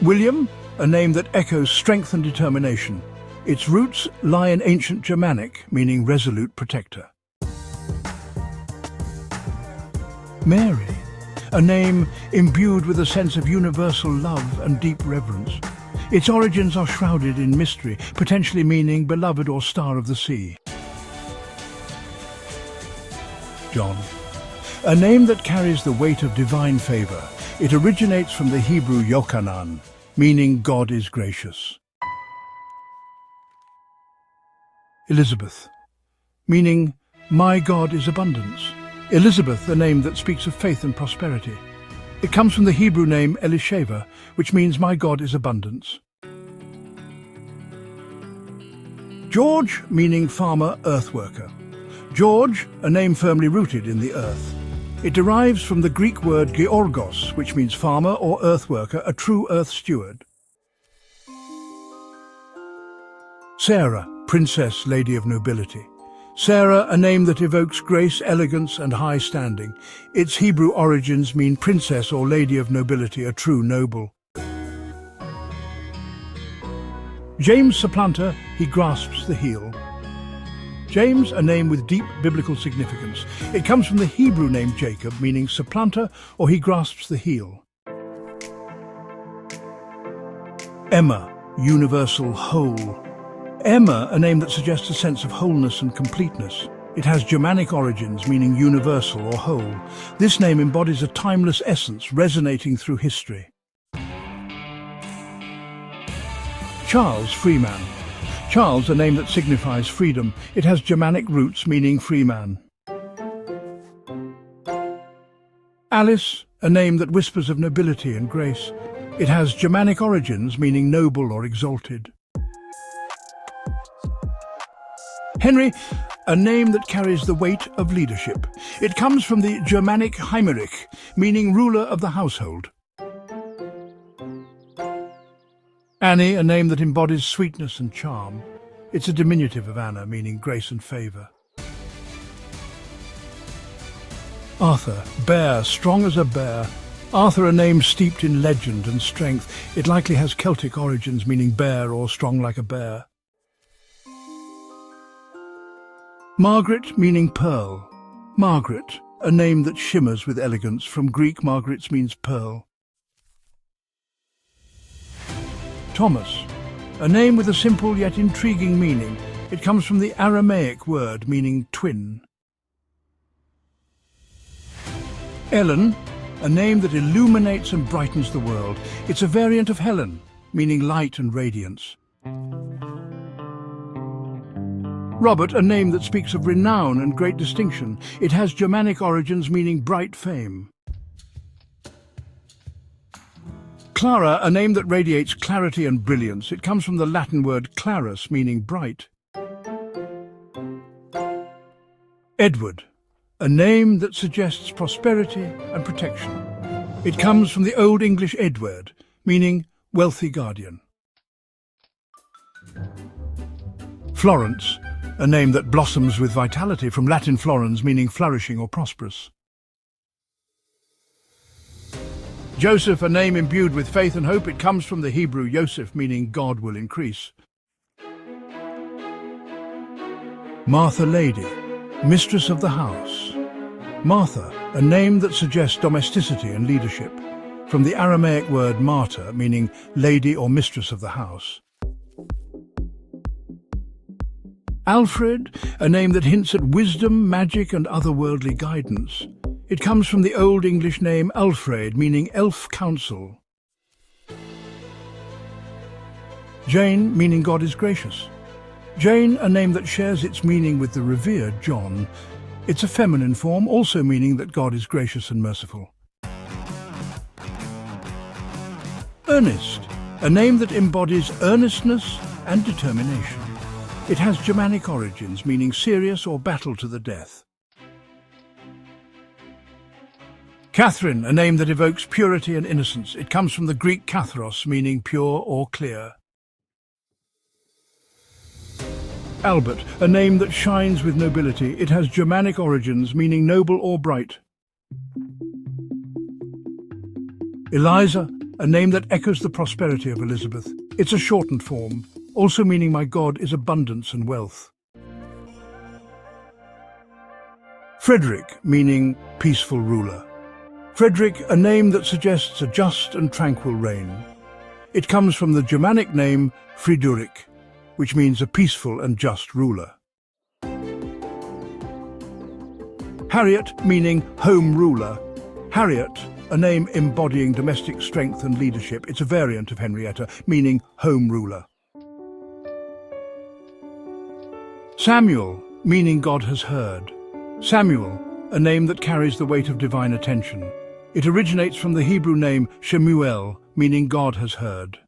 William, a name that echoes strength and determination. Its roots lie in ancient Germanic, meaning resolute protector. Mary, a name imbued with a sense of universal love and deep reverence. Its origins are shrouded in mystery, potentially meaning beloved or star of the sea. John, a name that carries the weight of divine favor. It originates from the Hebrew Yochanan, meaning God is gracious. Elizabeth, meaning my God is abundance. Elizabeth, a name that speaks of faith and prosperity. It comes from the Hebrew name Elisheva, which means my God is abundance. George, meaning farmer, earthworker. George, a name firmly rooted in the earth. It derives from the Greek word georgos, which means farmer or earthworker, a true earth steward. Sarah, princess, lady of nobility. Sarah, a name that evokes grace, elegance, and high standing. Its Hebrew origins mean princess or lady of nobility, a true noble. James, supplanter, he grasps the heel. James, a name with deep biblical significance. It comes from the Hebrew name Jacob, meaning supplanter or he grasps the heel. Emma, universal whole. Emma, a name that suggests a sense of wholeness and completeness. It has Germanic origins, meaning universal or whole. This name embodies a timeless essence resonating through history. Charles, freeman. Charles, a name that signifies freedom. It has Germanic roots, meaning freeman. Alice, a name that whispers of nobility and grace. It has Germanic origins, meaning noble or exalted. Henry, a name that carries the weight of leadership. It comes from the Germanic Heimerich, meaning ruler of the household. Annie, a name that embodies sweetness and charm. It's a diminutive of Anna, meaning grace and favour. Arthur, bear, strong as a bear. Arthur, a name steeped in legend and strength. It likely has Celtic origins, meaning bear or strong like a bear. Margaret, meaning pearl. Margaret, a name that shimmers with elegance. From Greek, Margaret means pearl. Thomas, a name with a simple yet intriguing meaning. It comes from the Aramaic word meaning twin. Ellen, a name that illuminates and brightens the world. It's a variant of Helen, meaning light and radiance. Robert, a name that speaks of renown and great distinction. It has Germanic origins meaning bright fame. Clara, a name that radiates clarity and brilliance. It comes from the Latin word clarus, meaning bright. Edward, a name that suggests prosperity and protection. It comes from the Old English Edward, meaning wealthy guardian. Florence, a name that blossoms with vitality, from Latin florens, meaning flourishing or prosperous. Joseph, a name imbued with faith and hope. It comes from the Hebrew Yosef, meaning God will increase. Martha, lady, mistress of the house. Martha, a name that suggests domesticity and leadership, from the Aramaic word marta, meaning lady or mistress of the house. Alfred, a name that hints at wisdom, magic, and otherworldly guidance. It comes from the Old English name Alfred, meaning elf counsel. Jane, meaning God is gracious. Jane, a name that shares its meaning with the revered John. It's a feminine form, also meaning that God is gracious and merciful. Ernest, a name that embodies earnestness and determination. It has Germanic origins, meaning serious or battle to the death. Catherine, a name that evokes purity and innocence. It comes from the Greek katharos, meaning pure or clear. Albert, a name that shines with nobility. It has Germanic origins, meaning noble or bright. Eliza, a name that echoes the prosperity of Elizabeth. It's a shortened form, also meaning my God is abundance and wealth. Frederick, meaning peaceful ruler. Frederick, a name that suggests a just and tranquil reign. It comes from the Germanic name Friedrich, which means a peaceful and just ruler. Harriet, meaning home ruler. Harriet, a name embodying domestic strength and leadership. It's a variant of Henrietta, meaning home ruler. Samuel, meaning God has heard. Samuel, a name that carries the weight of divine attention. It originates from the Hebrew name Shemuel, meaning God has heard.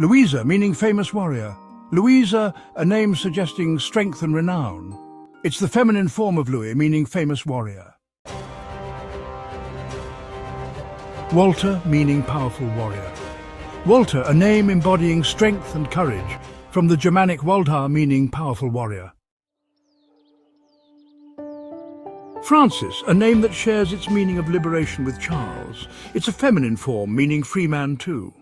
Louisa, meaning famous warrior. Louisa, a name suggesting strength and renown. It's the feminine form of Louis, meaning famous warrior. Walter, meaning powerful warrior. Walter, a name embodying strength and courage, from the Germanic Waldhar, meaning powerful warrior. Francis, a name that shares its meaning of liberation with Charles. It's a feminine form, meaning free man too.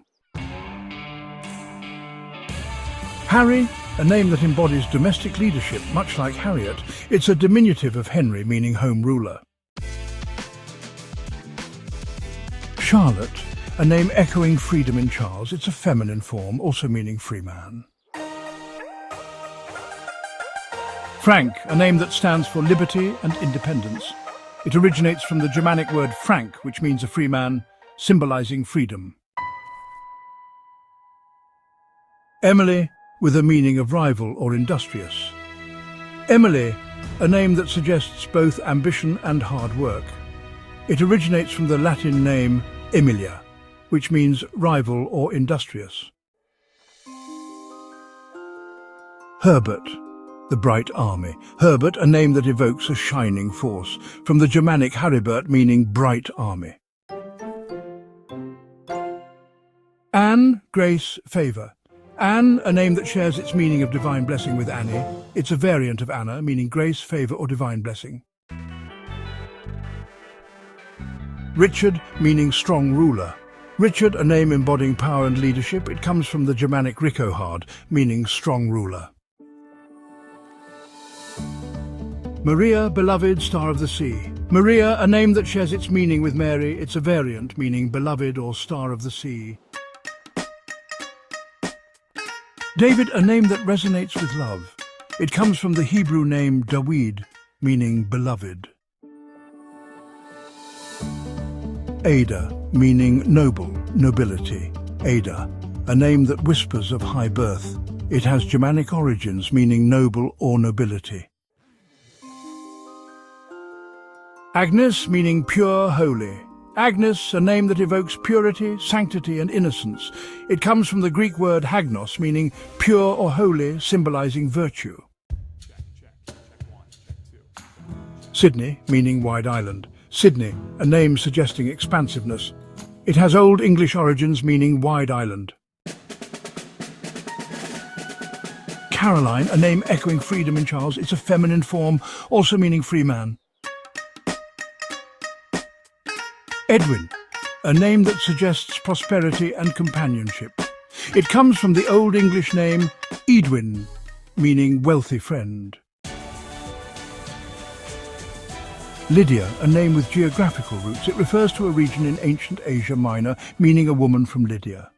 Harry, a name that embodies domestic leadership, much like Harriet. It's a diminutive of Henry, meaning home ruler. Charlotte, a name echoing freedom in Charles. It's a feminine form, also meaning free man. Frank, a name that stands for liberty and independence. It originates from the Germanic word frank, which means a free man, symbolizing freedom. Emily, with a meaning of rival or industrious. Emily, a name that suggests both ambition and hard work. It originates from the Latin name Emilia, which means rival or industrious. Herbert, the bright army. Herbert, a name that evokes a shining force, from the Germanic Haribert, meaning bright army. Anne, grace, favour. Anne, a name that shares its meaning of divine blessing with Annie. It's a variant of Anna, meaning grace, favour or divine blessing. Richard, meaning strong ruler. Richard, a name embodying power and leadership. It comes from the Germanic Rickohard, meaning strong ruler. Maria, beloved, star of the sea. Maria, a name that shares its meaning with Mary. It's a variant, meaning beloved or star of the sea. David, a name that resonates with love. It comes from the Hebrew name Dawid, meaning beloved. Ada, meaning noble, nobility. Ada, a name that whispers of high birth. It has Germanic origins, meaning noble or nobility. Agnes, meaning pure, holy. Agnes, a name that evokes purity, sanctity and innocence. It comes from the Greek word hagnos, meaning pure or holy, symbolizing virtue. Sydney, meaning wide island. Sydney, a name suggesting expansiveness. It has Old English origins, meaning wide island. Caroline, a name echoing freedom in Charles. It's a feminine form, also meaning free man. Edwin, a name that suggests prosperity and companionship. It comes from the Old English name Edwin, meaning wealthy friend. Lydia, a name with geographical roots. It refers to a region in ancient Asia Minor, meaning a woman from Lydia.